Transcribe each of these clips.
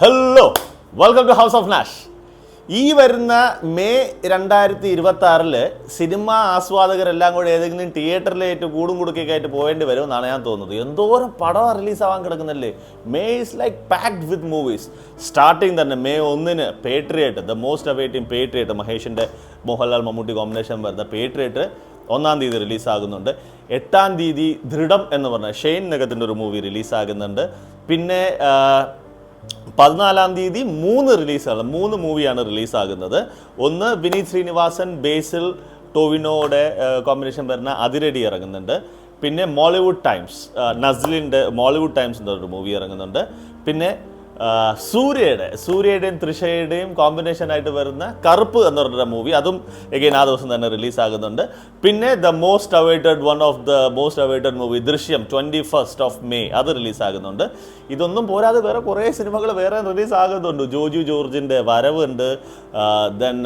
Hello, welcome to house of Nash. ഈ വരുന്ന May 2026 cinema ആസ്വാദകരെല്ലാം കൂടെ ഏതെങ്കിലും തിയേറ്ററിലേറ്റ് കൂടും കുടുക്കൊക്കെ ആയിട്ട് പോകേണ്ടി വരും എന്നാണ് ഞാൻ തോന്നുന്നത്. എന്തോരം പടം റിലീസാവാൻ കിടക്കുന്നല്ലേ. May is like packed with movies. Starting തന്നെ May 1 Patriot, the most awaiting Patriot, മഹേഷിൻ്റെ മോഹൻലാൽ മമ്മൂട്ടി കോമ്പിനേഷൻ വരുന്ന പേട്രിയറ്റ് 1-ാം തീയതി റിലീസാകുന്നുണ്ട്. 8-ാം തീയതി ദൃഢം എന്ന് പറഞ്ഞ ഷെയ്ൻ നിഗത്തിൻ്റെ ഒരു മൂവി റിലീസാകുന്നുണ്ട്. പിന്നെ 14-ാം തീയതി 3 റിലീസുകൾ, 3 മൂവിയാണ് റിലീസാകുന്നത്. ഒന്ന് വിനീത് ശ്രീനിവാസൻ, ബേസിൽ ടോവിനോയുടെ കോമ്പിനേഷൻ വരുന്ന അതിരടി ഇറങ്ങുന്നുണ്ട്. പിന്നെ മോളിവുഡ് ടൈംസ്, നസ്ലിൻ്റെ മോളിവുഡ് ടൈംസ് എന്നൊരു മൂവി ഇറങ്ങുന്നുണ്ട്. പിന്നെ സൂര്യയുടെയും തൃഷയുടെയും കോമ്പിനേഷനായിട്ട് വരുന്ന കറുപ്പ് എന്ന് പറഞ്ഞൊരു മൂവി, അതും എഗെയിൻ ആ ദിവസം തന്നെ റിലീസാകുന്നുണ്ട്. പിന്നെ one of the most awaited movie ദൃശ്യം 21st May, അത് റിലീസാകുന്നുണ്ട്. ഇതൊന്നും പോരാതെ വേറെ കുറേ സിനിമകൾ വേറെ റിലീസാകുന്നുണ്ട്. ജോജു ജോർജിൻ്റെ വരവുണ്ട്, ദെൻ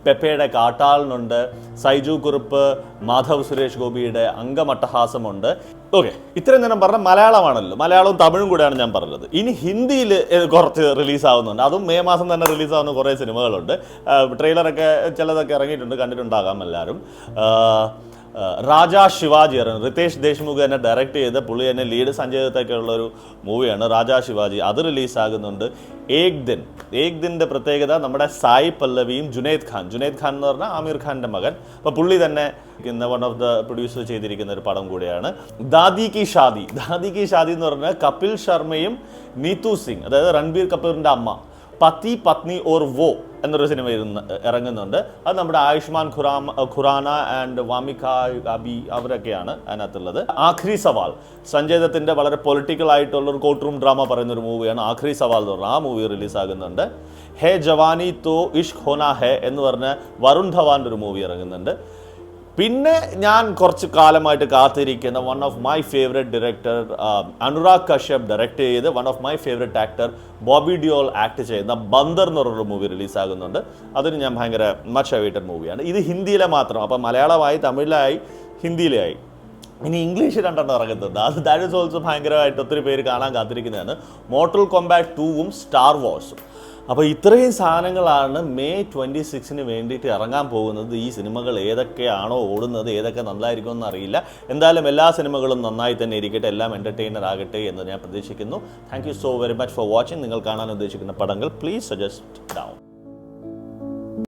പെപ്പയുടെ കാട്ടാളനുണ്ട്, സൈജു കുറുപ്പ്, മാധവ് സുരേഷ് ഗോപിയുടെ അംഗമട്ടഹാസമുണ്ട്. ഓക്കെ, ഇത്രയും നേരം പറഞ്ഞ മലയാളമാണല്ലോ, മലയാളവും തമിഴും കൂടെയാണ് ഞാൻ പറഞ്ഞത്. ഇനി ഹിന്ദിയിൽ കുറച്ച് റിലീസാവുന്നുണ്ട്. അതും മെയ് മാസം തന്നെ റിലീസാവുന്ന കുറേ സിനിമകളുണ്ട്. ട്രെയിലറൊക്കെ ചിലതൊക്കെ ഇറങ്ങിയിട്ടുണ്ട്, കണ്ടിട്ടുണ്ടാകാം എല്ലാവരും. രാജാ ശിവാജി ഇറങ്ങും. റിതേഷ് ദേശ്മുഖ് തന്നെ ഡയറക്റ്റ് ചെയ്ത് പുള്ളി തന്നെ ലീഡ് സഞ്ജയ് ദത്തൊക്കെ ഉള്ളൊരു മൂവിയാണ് രാജാ ശിവാജി. അത് റിലീസാകുന്നുണ്ട്. ഏക് ദിൻ്റെ പ്രത്യേകത നമ്മുടെ സായി പല്ലവിയും ജുനൈദ് ഖാൻ എന്ന് പറഞ്ഞാൽ ആമിർ ഖാൻ്റെ മകൻ, അപ്പോൾ പുള്ളി തന്നെ വൺ ഓഫ് ദ പ്രൊഡ്യൂസർ ചെയ്തിരിക്കുന്ന ഒരു പടം കൂടിയാണ്. ദാദി കി ഷാദി എന്ന് പറഞ്ഞാൽ കപിൽ ശർമ്മയും നീതു സിംഗ്, അതായത് രൺബീർ കപൂറിൻ്റെ അമ്മ, പതി പത്നി ഓർ വോ എന്നൊരു സിനിമ ഇറങ്ങുന്നുണ്ട്. അത് നമ്മുടെ ആയുഷ്മാൻ ഖുറാന ആൻഡ് വാമിക അബി അവരൊക്കെയാണ് അതിനകത്തുള്ളത്. ആഖ്രി സവാൽ, സഞ്ജയ് ദത്തിൻ്റെ വളരെ പൊളിറ്റിക്കൽ ആയിട്ടുള്ള ഒരു കോർട്ട് റൂം ഡ്രാമ പറയുന്ന ഒരു മൂവിയാണ് ആഖ്രി സവാൽ എന്ന് പറഞ്ഞാൽ. ആ മൂവി റിലീസാകുന്നുണ്ട്. ഹേ ജവാനി തോ ഇഷ്ക് ഹോന ഹേ എന്ന് പറഞ്ഞ വരുൺ ധവാൻ്റെ ഒരു മൂവി ഇറങ്ങുന്നുണ്ട്. പിന്നെ ഞാൻ കുറച്ച് കാലമായിട്ട് കാത്തിരിക്കുന്ന one of my favourite director Anurag Kashyap direct ചെയ്ത് one of my favourite actor Bobby Deol act ചെയ്യുന്ന ബന്ദർ എന്ന് പറഞ്ഞൊരു മൂവി റിലീസാകുന്നുണ്ട്. അതിന് ഞാൻ ഭയങ്കര മച്ച് അവൈറ്റഡ് മൂവിയാണ്. ഇത് ഹിന്ദിയിലെ മാത്രം, അപ്പോൾ മലയാളമായി, തമിഴിലായി, ഹിന്ദിയിലായി. ഇനി ഇംഗ്ലീഷ് 2 ഇറങ്ങുന്നുണ്ട്. ദാറ്റ് ഈസ് ഓൾസോ ഭയങ്കരമായിട്ട് ഒത്തിരി പേര് കാണാൻ കാത്തിരിക്കുന്നതാണ്. മോർട്ടൽ കോംബാറ്റ് 2-ഉം സ്റ്റാർ വാർസും. അപ്പോൾ ഇത്രയും സാധനങ്ങളാണ് മെയ് 26 വേണ്ടിയിട്ട് ഇറങ്ങാൻ പോകുന്നത്. ഈ സിനിമകൾ ഏതൊക്കെയാണോ ഓടുന്നത്, ഏതൊക്കെ നന്നായിരിക്കുമെന്ന് അറിയില്ല. എന്തായാലും എല്ലാ സിനിമകളും നന്നായി തന്നെ ഇരിക്കട്ടെ, എല്ലാം എൻ്റർടൈനർ ആകട്ടെ എന്ന് ഞാൻ പ്രതീക്ഷിക്കുന്നു. Thank you so very much for watching. നിങ്ങൾ കാണാൻ ഉദ്ദേശിക്കുന്ന പടങ്ങൾ പ്ലീസ് സജസ്റ്റ് ഡൗൺ.